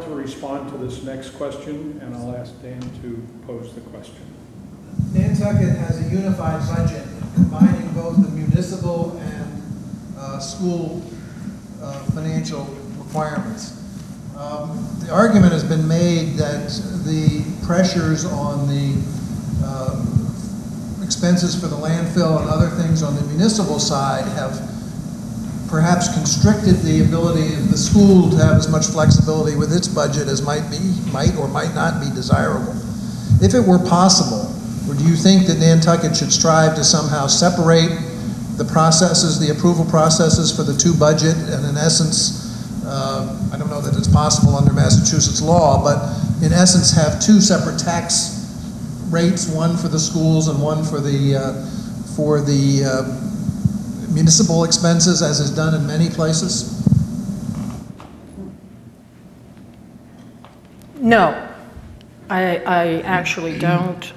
to respond to this next question, and I'll ask Dan to pose the question. Nantucket has a unified budget combining both the municipal and school financial requirements. The argument has been made that the pressures on the expenses for the landfill and other things on the municipal side have perhaps constricted the ability of the school to have as much flexibility with its budget as might or might not be desirable. If it were possible, or do you think that Nantucket should strive to somehow separate the processes, the approval processes for the two budget, and in essence, I don't know that it's possible under Massachusetts law, but in essence have two separate tax rates, one for the schools and one for the municipal expenses, as is done in many places? No, I actually don't.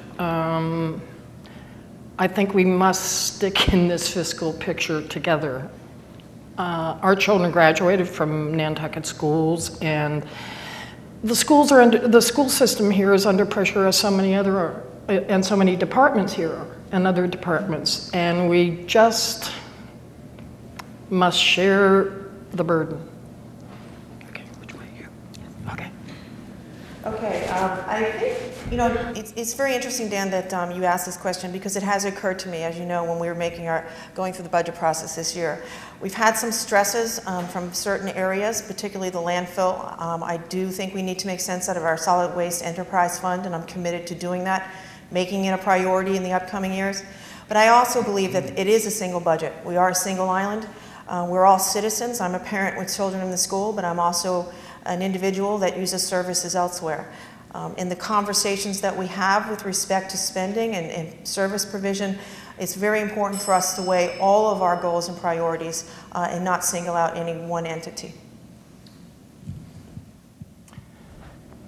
I think we must stick in this fiscal picture together. Our children graduated from Nantucket schools, and the school system here is under pressure as so many other, and so many departments here and other departments, and we just must share the burden. Okay, which way you? Okay. Okay, I think, you know, it's very interesting, Dan, that you asked this question, because it has occurred to me, as you know, when we were going through the budget process this year. We've had some stresses from certain areas, particularly the landfill. I do think we need to make sense out of our solid waste enterprise fund, and I'm committed to doing that, making it a priority in the upcoming years. But I also believe that it is a single budget. We are a single island. We're all citizens. I'm a parent with children in the school, but I'm also an individual that uses services elsewhere. In the conversations that we have with respect to spending and service provision, it's very important for us to weigh all of our goals and priorities and not single out any one entity.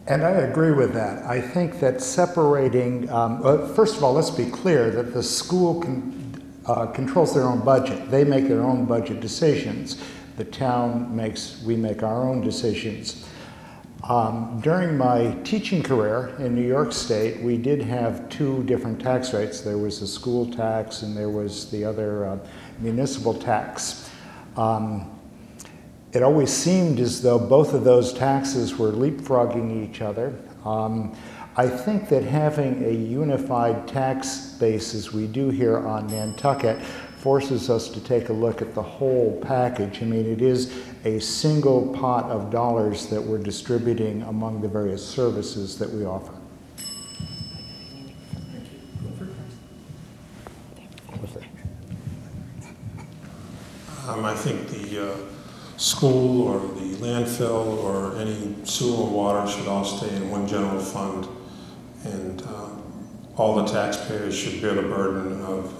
And I agree with that. I think that separating, first of all, let's be clear that the school controls their own budget. They make their own budget decisions. The town we make our own decisions. During my teaching career in New York State, we did have two different tax rates. There was the school tax and there was the other municipal tax. It always seemed as though both of those taxes were leapfrogging each other. I think that having a unified tax base, as we do here on Nantucket, forces us to take a look at the whole package. I mean, it is a single pot of dollars that we're distributing among the various services that we offer. I think the school or the landfill or any sewer and water should all stay in one general fund, and all the taxpayers should bear the burden of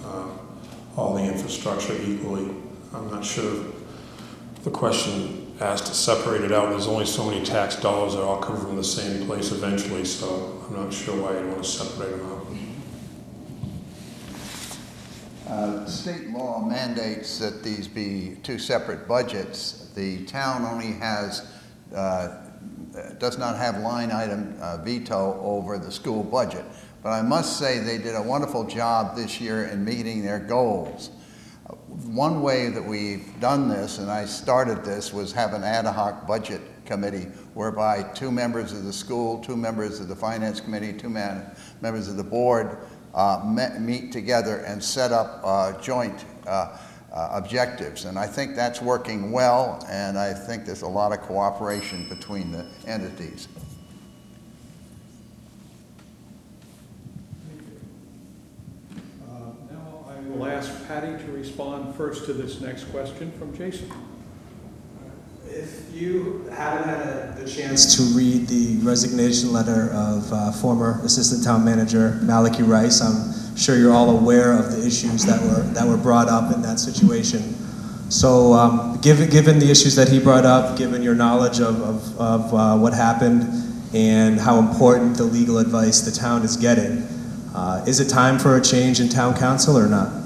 all the infrastructure equally. I'm not sure if the question asked to separate it out. There's only so many tax dollars that all come from the same place eventually, so I'm not sure why you'd want to separate them out. State law mandates that these be two separate budgets. The town only has, does not have line item veto over the school budget. But I must say they did a wonderful job this year in meeting their goals. One way that we've done this, and I started this, was have an ad hoc budget committee whereby 2 members of the school, 2 members of the finance committee, 2 members of the board meet together and set up joint objectives. And I think that's working well, and I think there's a lot of cooperation between the entities. We'll ask Patty to respond first to this next question from Jason. If you haven't had the chance to read the resignation letter of former Assistant Town Manager Malachi Rice, I'm sure you're all aware of the issues that were brought up in that situation. So given the issues that he brought up, given your knowledge of what happened and how important the legal advice the town is getting, is it time for a change in town council or not?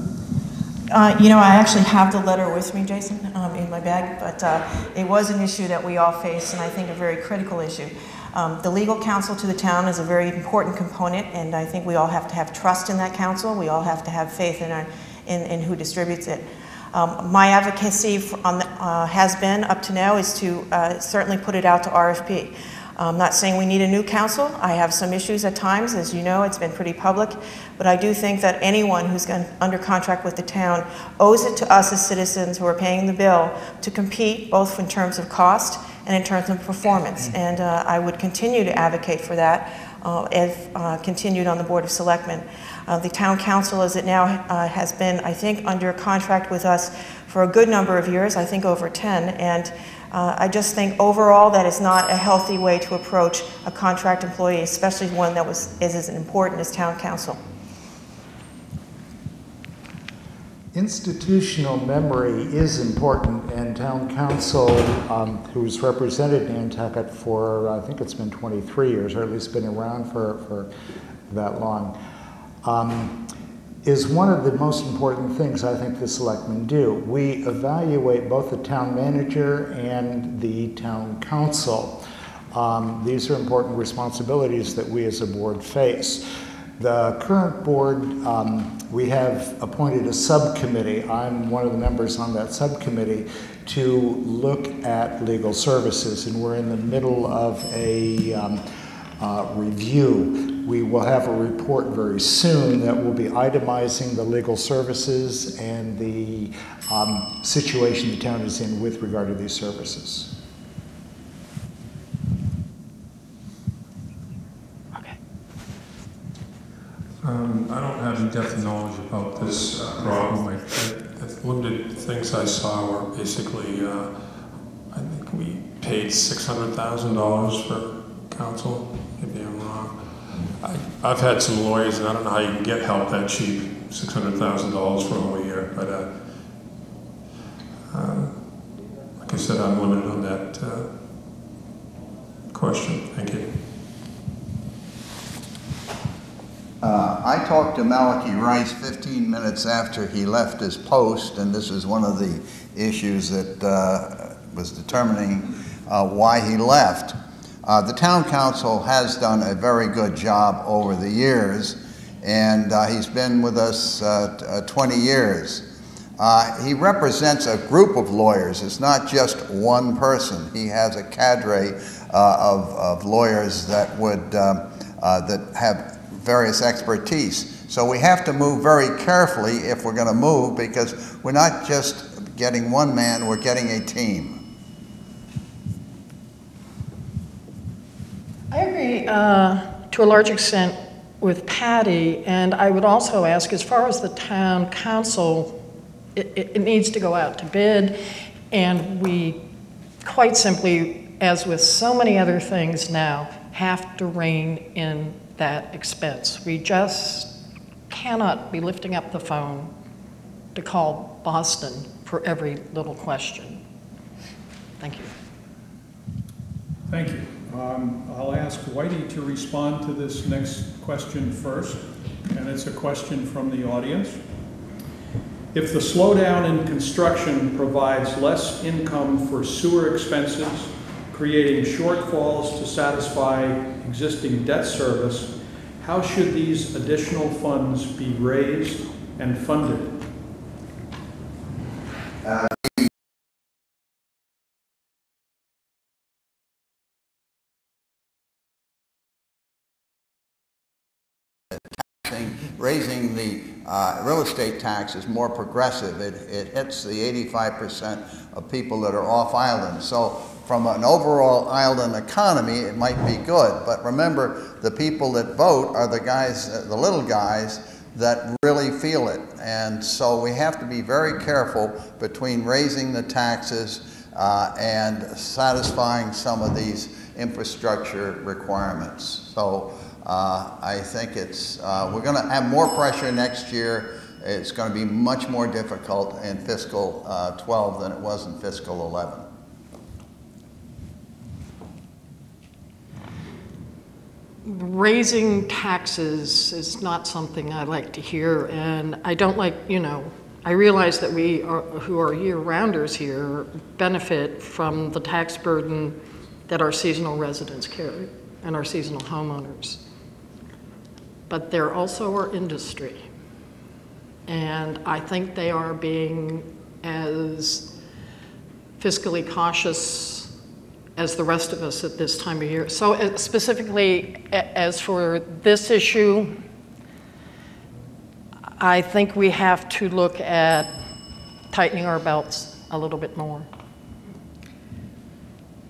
You know, I actually have the letter with me, Jason, in my bag, but it was an issue that we all face, and I think a very critical issue. The legal counsel to the town is a very important component, and I think we all have to have trust in that counsel. We all have to have faith in who distributes it. My advocacy has been, up to now, is to certainly put it out to RFP. I'm not saying we need a new council. I have some issues at times, as you know, it's been pretty public, but I do think that anyone who's under contract with the town owes it to us as citizens who are paying the bill to compete, both in terms of cost and in terms of performance. And I would continue to advocate for that if continued on the Board of Selectmen. The town council, as it now has been, I think, under contract with us for a good number of years, I think over 10, and I just think overall that is not a healthy way to approach a contract employee, especially one that is as important as town council. Institutional memory is important, and town council, who's represented Nantucket for, I think it's been 23 years, or at least been around for that long, is one of the most important things I think the selectmen do. We evaluate both the town manager and the town council. These are important responsibilities that we as a board face. The current board, we have appointed a subcommittee. I'm one of the members on that subcommittee to look at legal services, and we're in the middle of a review. We will have a report very soon that will be itemizing the legal services and the situation the town is in with regard to these services. Okay. I don't have in-depth knowledge about this problem. The limited things I saw were basically, I think we paid $600,000 for counsel. Maybe I'm wrong. I've had some lawyers, and I don't know how you can get help that cheap, $600,000 for a whole year. But like I said, I'm limited on that question. Thank you. I talked to Malachi Rice 15 minutes after he left his post, and this is one of the issues that was determining why he left. The town council has done a very good job over the years, and he's been with us 20 years. He represents a group of lawyers. It's not just one person. He has a cadre of lawyers that would that have various expertise. So we have to move very carefully if we're going to move, because we're not just getting one man, we're getting a team. I agree to a large extent with Patty, and I would also ask, as far as the town council, it needs to go out to bid, and we quite simply, as with so many other things now, have to rein in that expense. We just cannot be lifting up the phone to call Boston for every little question. Thank you. Thank you. I'll ask Whitey to respond to this next question first, and it's a question from the audience. If the slowdown in construction provides less income for sewer expenses, creating shortfalls to satisfy existing debt service, how should these additional funds be raised and funded? Raising the real estate tax is more progressive. It hits the 85% of people that are off island. So from an overall island economy, it might be good. But remember, the people that vote are the guys, the little guys, that really feel it. And so we have to be very careful between raising the taxes and satisfying some of these infrastructure requirements. So I think it's, we're going to have more pressure next year. It's going to be much more difficult in fiscal 12 than it was in fiscal 11. Raising taxes is not something I like to hear, and I don't like, I realize that we are, who are year-rounders here benefit from the tax burden that our seasonal residents carry and our seasonal homeowners. But they're also our industry. And I think they are being as fiscally cautious as the rest of us at this time of year. So specifically, as for this issue, I think we have to look at tightening our belts a little bit more.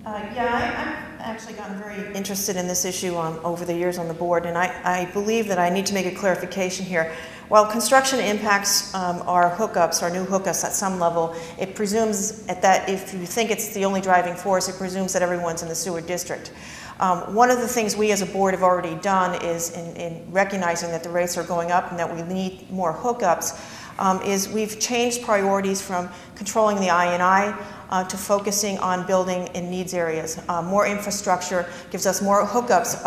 Yeah, I've actually gotten very interested in this issue over the years on the board, and I believe that I need to make a clarification here. While construction impacts our hookups, our new hookups at some level, it presumes that if you think it's the only driving force, it presumes that everyone's in the sewer district. One of the things we as a board have already done is in recognizing that the rates are going up and that we need more hookups, is we've changed priorities from controlling the I&I to focusing on building in needs areas. More infrastructure gives us more hookups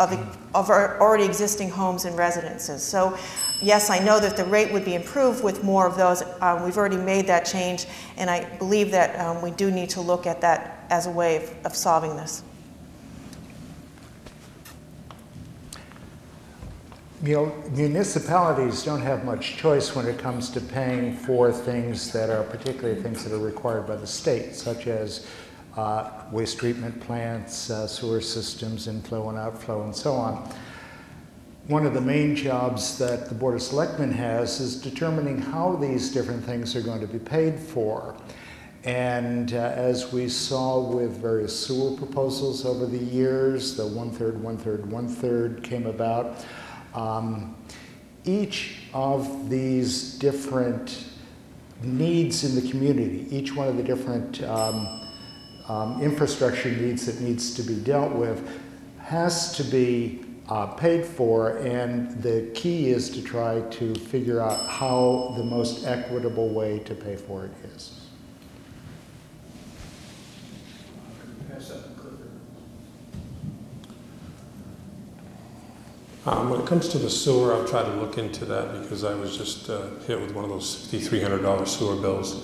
of our already existing homes and residences. So yes, I know that the rate would be improved with more of those. We've already made that change, and I believe that we do need to look at that as a way of solving this. You know, municipalities don't have much choice when it comes to paying for things that are particularly things that are required by the state, such as waste treatment plants, sewer systems, inflow and outflow, and so on. One of the main jobs that the Board of Selectmen has is determining how these different things are going to be paid for. And as we saw with various sewer proposals over the years, the one-third, one-third, one-third came about. Each of these different needs in the community, each one of the different infrastructure needs that needs to be dealt with has to be paid for, and the key is to try to figure out how the most equitable way to pay for it is. When it comes to the sewer, I've tried to look into that because I was just hit with one of those $5,300 sewer bills.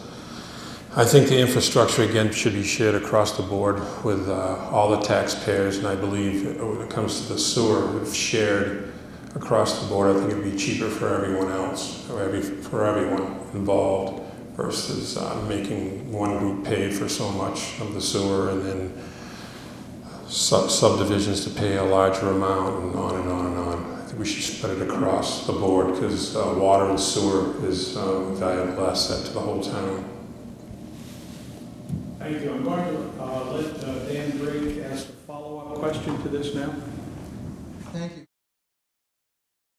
I think the infrastructure, again, should be shared across the board with all the taxpayers, and I believe when it comes to the sewer, if shared across the board, I think it would be cheaper for everyone else, or for everyone involved, versus making one group pay for so much of the sewer and then subdivisions to pay a larger amount, and on and on and on. I think we should spread it across the board because water and sewer is a valuable asset to the whole town. Thank you. I'm going to let Dan Drake ask a follow-up question to this now.